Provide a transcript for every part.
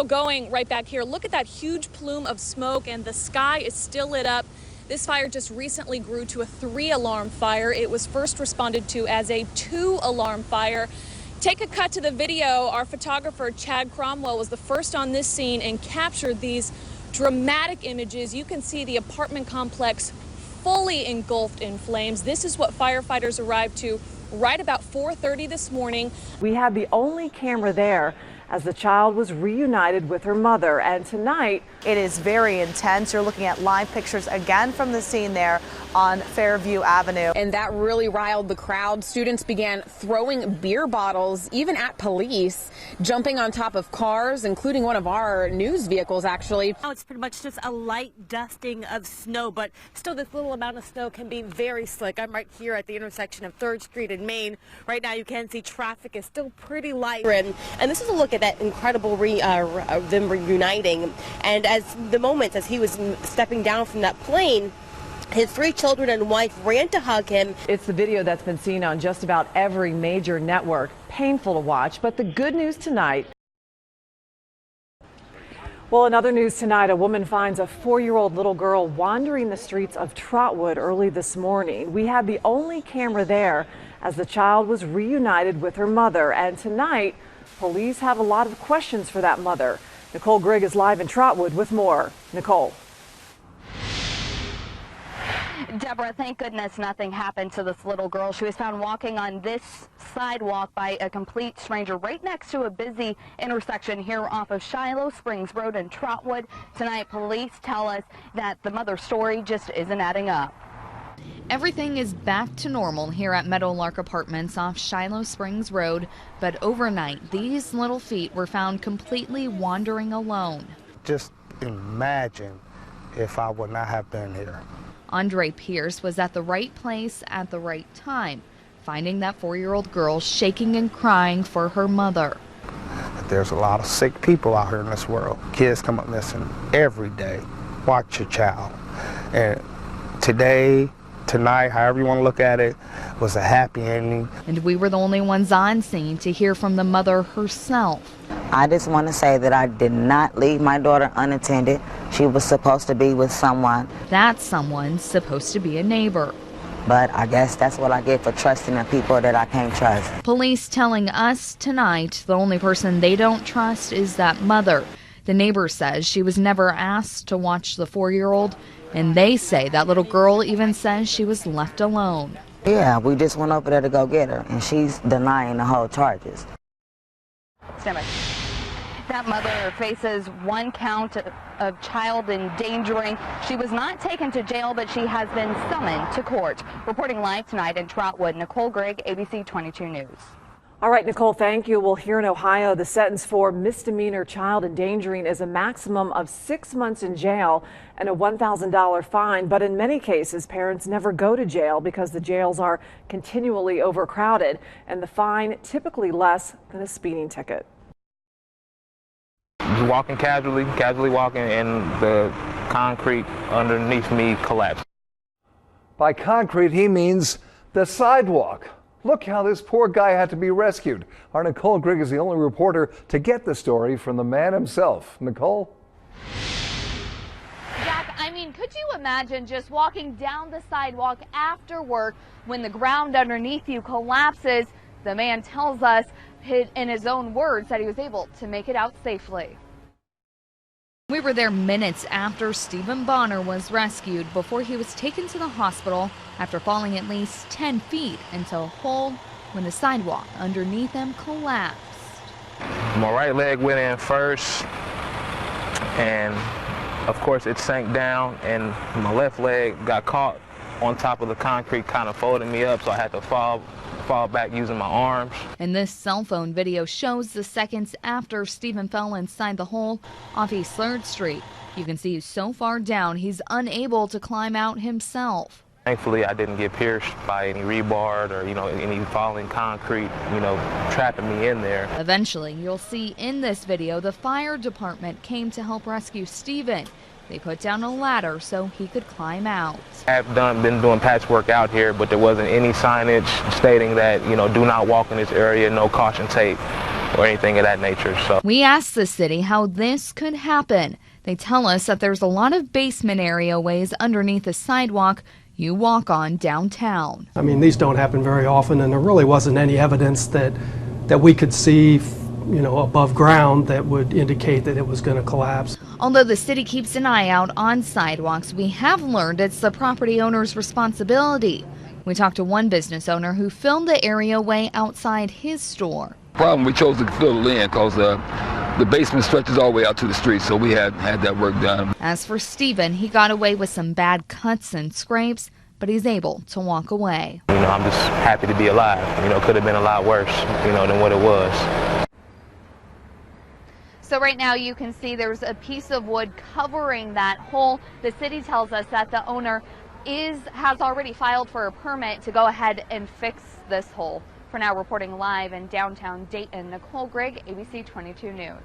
Going right back here, look at that huge plume of smoke, and the sky is still lit up. This fire just recently grew to a 3-alarm fire. It was first responded to as a 2-alarm fire. Take a cut to the video. Our photographer, Chad Cromwell, was the first on this scene and captured these dramatic images. You can see the apartment complex fully engulfed in flames. This is what firefighters arrived to right about 4:30 this morning. We had the only camera there as the child was reunited with her mother, and tonight it is very intense. You're looking at live pictures again from the scene there on Fairview Avenue. And that really riled the crowd. Students began throwing beer bottles, even at police, jumping on top of cars, including one of our news vehicles, actually. Now it's pretty much just a light dusting of snow, but still this little amount of snow can be very slick. I'm right here at the intersection of 3rd Street and Main. Right now you can see traffic is still pretty light. And this is a look at that incredible them reuniting. And as he was stepping down from that plane, his 3 children and wife ran to hug him. it's the video that's been seen on just about every major network. Painful to watch, but the good news tonight. Well, in other news tonight, a woman finds a 4-year-old little girl wandering the streets of Trotwood early this morning. We had the only camera there as the child was reunited with her mother, and tonight police have a lot of questions for that mother. Nicole Grigg is live in Trotwood with more. Nicole. Deborah, thank goodness nothing happened to this little girl. She was found walking on this sidewalk by a complete stranger right next to a busy intersection here off of Shiloh Springs Road in Trotwood. Tonight, police tell us that the mother's story just isn't adding up. Everything is back to normal here at Meadowlark Apartments off Shiloh Springs Road, but overnight, these little feet were found completely wandering alone. Just imagine if I would not have been here. Andre Pierce was at the right place at the right time, finding that 4-year-old girl shaking and crying for her mother. There's a lot of sick people out here in this world. Kids come up missing every day. Watch your child. And tonight, however you want to look at it, was a happy ending. And we were the only ones on scene to hear from the mother herself. I just want to say that I did not leave my daughter unattended. She was supposed to be with someone. That someone's supposed to be a neighbor. But I guess that's what I get for trusting the people that I can't trust. Police telling us tonight the only person they don't trust is that mother. The neighbor says she was never asked to watch the 4-year-old, and they say that little girl even says she was left alone. Yeah, we just went over there to go get her, and she's denying the whole charges. Stand by. That mother faces 1 count of child endangering. She was not taken to jail, but she has been summoned to court. Reporting live tonight in Trotwood, Nicole Grigg, ABC 22 News. All right, Nicole, thank you. Well, here in Ohio, the sentence for misdemeanor child endangering is a maximum of 6 months in jail and a $1,000 fine. But in many cases, parents never go to jail because the jails are continually overcrowded, and the fine typically less than a speeding ticket. Walking casually walking, and the concrete underneath me collapsed. By concrete, he means the sidewalk. Look how this poor guy had to be rescued. Our Nicole Grigg is the only reporter to get the story from the man himself. Nicole? Jack, I mean, could you imagine just walking down the sidewalk after work when the ground underneath you collapses? The man tells us in his own words that he was able to make it out safely. We were there minutes after Stephen Bonner was rescued before he was taken to the hospital after falling at least 10 feet into a hole when the sidewalk underneath him collapsed. My right leg went in first, and of course it sank down, and my left leg got caught on top of the concrete, kind of folding me up, so I had to fall back using my arms. And this cell phone video shows the seconds after Stephen fell inside the hole off East 3rd Street. You can see so far down he's unable to climb out himself. Thankfully, I didn't get pierced by any rebar or, any falling concrete, trapping me in there. Eventually, you'll see in this video the fire department came to help rescue Stephen. They put down a ladder so he could climb out. I've been doing patchwork out here, but there wasn't any signage stating that, do not walk in this area, no caution tape. or anything of that nature. So we asked the city how this could happen. They tell us that there's a lot of basement areaways underneath the sidewalk you walk on downtown. I mean, these don't happen very often, and there really wasn't any evidence that we could see, you know, above ground that would indicate that it was going to collapse. Although the city keeps an eye out on sidewalks, we have learned it's the property owner's responsibility. We talked to one business owner who filmed the areaway outside his store. Problem, we chose to fill it in because the basement stretches all the way out to the street, so we had that work done. As for Stephen, he got away with some bad cuts and scrapes, but he's able to walk away. you know, I'm just happy to be alive. You know, could have been a lot worse, you know, than what it was. So right now you can see there's a piece of wood covering that hole. The city tells us that the owner has already filed for a permit to go ahead and fix this hole. For now, reporting live in downtown Dayton, Nicole Grigg, ABC 22 News.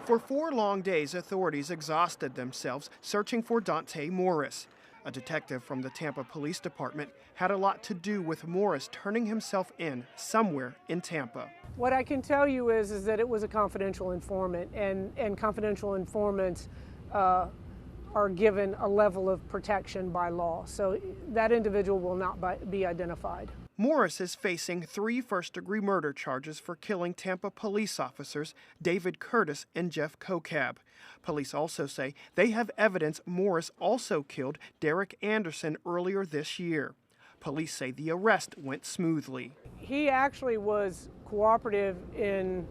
For 4 long days, authorities exhausted themselves searching for Dante Morris. A detective from the Tampa Police Department had a lot to do with Morris turning himself in somewhere in Tampa. What I can tell you is that it was a confidential informant, and confidential informants are given a level of protection by law. So that individual will not be identified. Morris is facing 3 first-degree murder charges for killing Tampa police officers David Curtis and Jeff Kokab. Police also say they have evidence Morris also killed Derek Anderson earlier this year. Police say the arrest went smoothly. He actually was cooperative in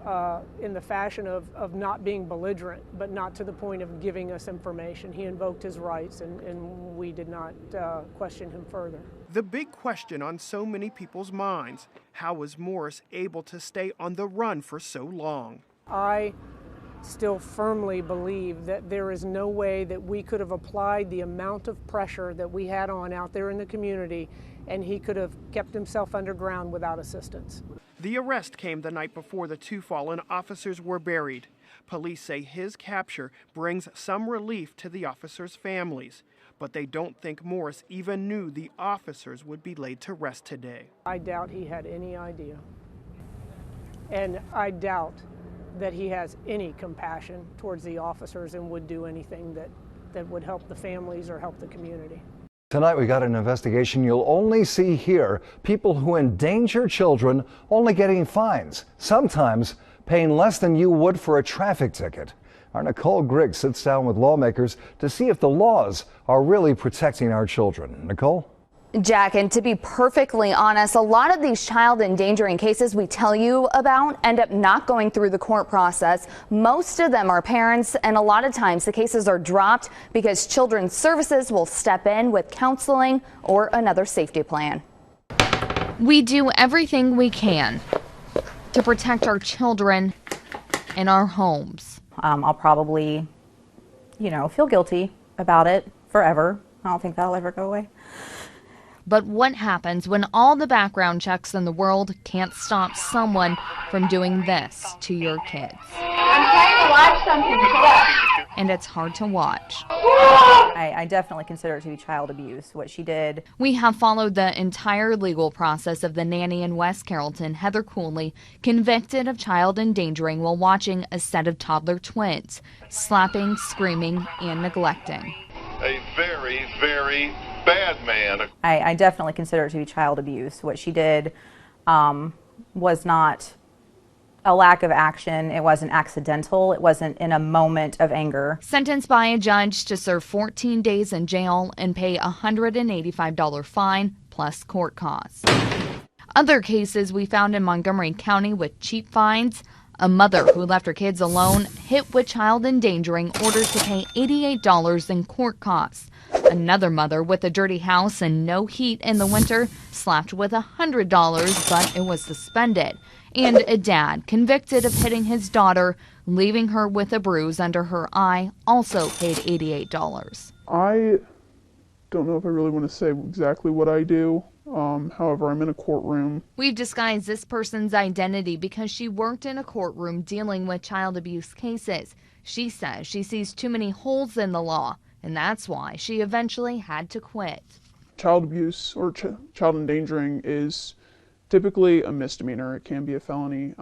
the fashion of not being belligerent, but not to the point of giving us information. He invoked his rights, and we did not question him further. The big question on so many people's minds, how was Morris able to stay on the run for so long? I still firmly believe that there is no way that we could have applied the amount of pressure that we had on out there in the community, and he could have kept himself underground without assistance. The arrest came the night before the 2 fallen officers were buried. Police say his capture brings some relief to the officers' families, but they don't think Morris even knew the officers would be laid to rest today. I doubt he had any idea. And I doubt that he has any compassion towards the officers and would do anything that would help the families or help the community. Tonight we got an investigation you'll only see here. People who endanger children only getting fines, sometimes paying less than you would for a traffic ticket. Our Nicole Grigg sits down with lawmakers to see if the laws are really protecting our children. Nicole? Jack, and to be perfectly honest, a lot of these child endangering cases we tell you about end up not going through the court process. Most of them are parents, and a lot of times the cases are dropped because Children's Services will step in with counseling or another safety plan. We do everything we can to protect our children and our homes. I'll probably, feel guilty about it forever. I don't think that'll ever go away. But what happens when all the background checks in the world can't stop someone from doing this to your kids? I'm trying to watch something. And it's hard to watch. I definitely consider it to be child abuse, what she did. We have followed the entire legal process of the nanny in West Carrollton, Heather Cooley, convicted of child endangering while watching a set of toddler twins, slapping, screaming, and neglecting. A very, very bad man. I definitely consider it to be child abuse. What she did was not a lack of action. It wasn't accidental. It wasn't in a moment of anger. Sentenced by a judge to serve 14 days in jail and pay a $185 fine plus court costs. Other cases we found in Montgomery County with cheap fines. A mother who left her kids alone, hit with child endangering, ordered to pay $88 in court costs. Another mother with a dirty house and no heat in the winter, slapped with $100, but it was suspended. And a dad convicted of hitting his daughter, leaving her with a bruise under her eye, also paid $88. I don't know if I really want to say exactly what I do. However, I'm in a courtroom. We've disguised this person's identity because she worked in a courtroom dealing with child abuse cases. She says she sees too many holes in the law, and that's why she eventually had to quit. Child abuse or child endangering is typically a misdemeanor. It can be a felony.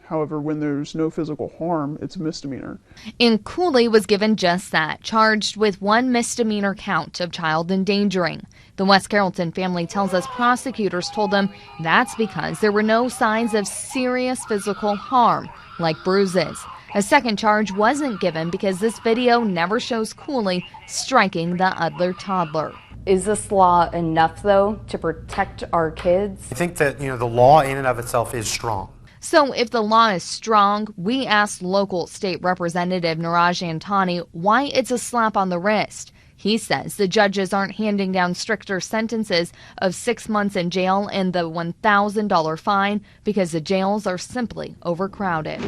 However, when there's no physical harm, it's a misdemeanor. And Cooley was given just that, charged with one misdemeanor count of child endangering. The West Carrollton family tells us prosecutors told them that's because there were no signs of serious physical harm, like bruises. A second charge wasn't given because this video never shows Cooley striking the Udler toddler. Is this law enough, though, to protect our kids? I think that, the law in and of itself is strong. So if the law is strong, we asked local state representative Niraj Antani why it's a slap on the wrist. He says the judges aren't handing down stricter sentences of 6 months in jail and the $1,000 fine because the jails are simply overcrowded.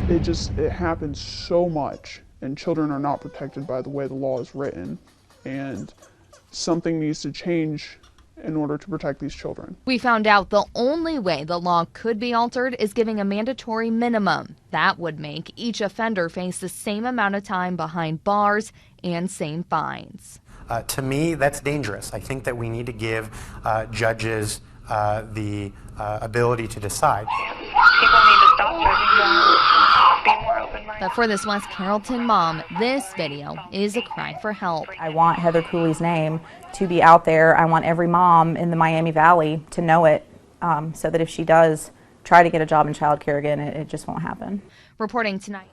It happens so much, and children are not protected by the way the law is written, and something needs to change in order to protect these children. We found out the only way the law could be altered is giving a mandatory minimum. That would make each offender face the same amount of time behind bars and same fines. To me, that's dangerous. I think that we need to give judges the ability to decide. People need to stop judging them, be more open-minded. But for this West Carrollton mom, this video is a cry for help. I want Heather Cooley's name to be out there. I want every mom in the Miami Valley to know it, so that if she does try to get a job in child care again, it just won't happen. Reporting tonight.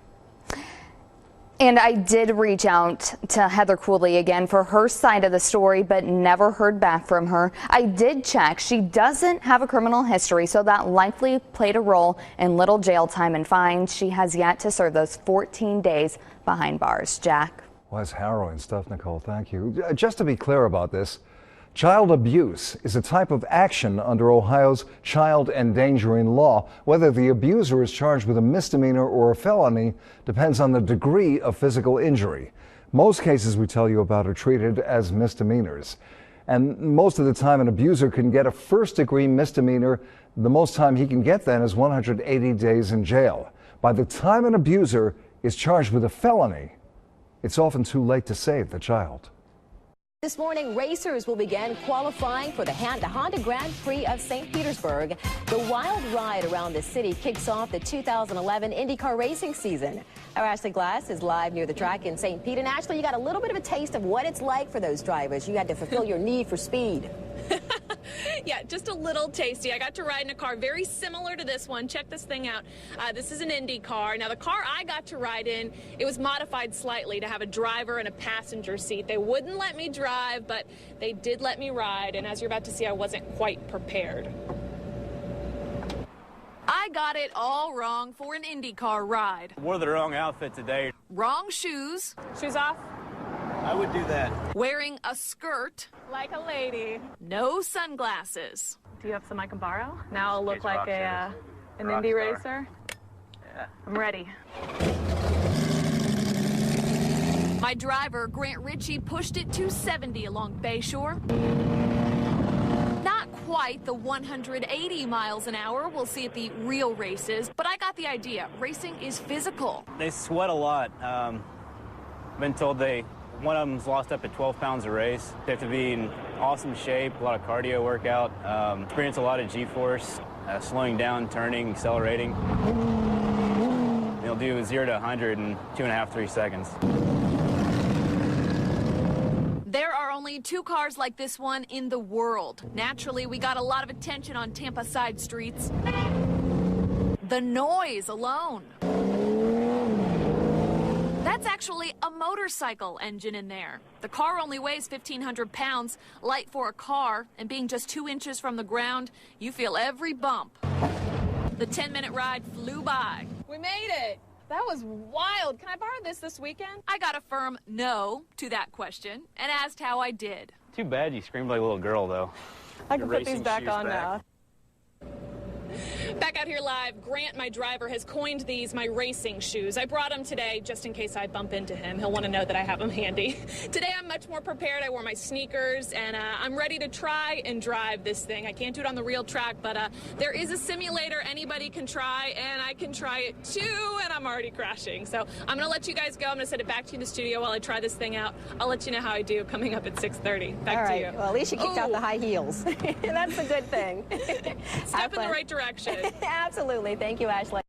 And I did reach out to Heather Cooley again for her side of the story, but never heard back from her. I did check. She doesn't have a criminal history, so that likely played a role in little jail time and fines. She has yet to serve those 14 days behind bars. Jack. Well, that's harrowing stuff, Nicole. Thank you. Just to be clear about this, child abuse is a type of action under Ohio's child endangering law. Whether the abuser is charged with a misdemeanor or a felony depends on the degree of physical injury. Most cases we tell you about are treated as misdemeanors. And most of the time an abuser can get a first-degree misdemeanor. The most time he can get then is 180 days in jail. By the time an abuser is charged with a felony, it's often too late to save the child. This morning, racers will begin qualifying for the Honda Grand Prix of St. Petersburg. The wild ride around the city kicks off the 2011 IndyCar racing season. Our Ashley Glass is live near the track in St. Pete. And Ashley, you got a little bit of a taste of what it's like for those drivers. You had to fulfill your need for speed. Yeah, just a little tasty. I got to ride in a car very similar to this one. Check this thing out. This is an Indy car. Now, the car I got to ride in, it was modified slightly to have a driver and a passenger seat. They wouldn't let me drive, but they did let me ride. And as you're about to see, I wasn't quite prepared. I got it all wrong for an IndyCar ride. Wore the wrong outfit today. Wrong shoes. Shoes off. I would do that. Wearing a skirt. Like a lady. No sunglasses. Do you have some I can borrow? Now I'll look like an Indy racer. Yeah. I'm ready. My driver, Grant Ritchie, pushed it 270 along Bayshore. Not quite the 180 miles an hour we'll see at the real races, but I got the idea. Racing is physical. They sweat a lot. I've been told one of them's lost up to 12 pounds a race. They have to be in awesome shape, a lot of cardio workout, experience a lot of G-force, slowing down, turning, accelerating. They'll do 0 to 100 in 2.5, 3 seconds. There are only 2 cars like this one in the world. Naturally, we got a lot of attention on Tampa side streets. The noise alone. That's actually a motorcycle engine in there. The car only weighs 1,500 pounds, light for a car, and being just 2 inches from the ground, you feel every bump. The 10-minute ride flew by. We made it. That was wild. Can I borrow this weekend? I got a firm no to that question and asked how I did. Too bad you screamed like a little girl, though. I can put these back on now. Back out here live, Grant, my driver, has coined these my racing shoes. I brought them today just in case I bump into him. He'll want to know that I have them handy. Today I'm much more prepared. I wore my sneakers, and I'm ready to try and drive this thing. I can't do it on the real track, but there is a simulator anybody can try, and I can try it too, and I'm already crashing. So I'm going to let you guys go. I'm going to send it back to you in the studio while I try this thing out. I'll let you know how I do coming up at 6:30. Back to you. Well, at least you kicked out the high heels. That's a good thing. Step in the right direction. Absolutely. Thank you, Ashley.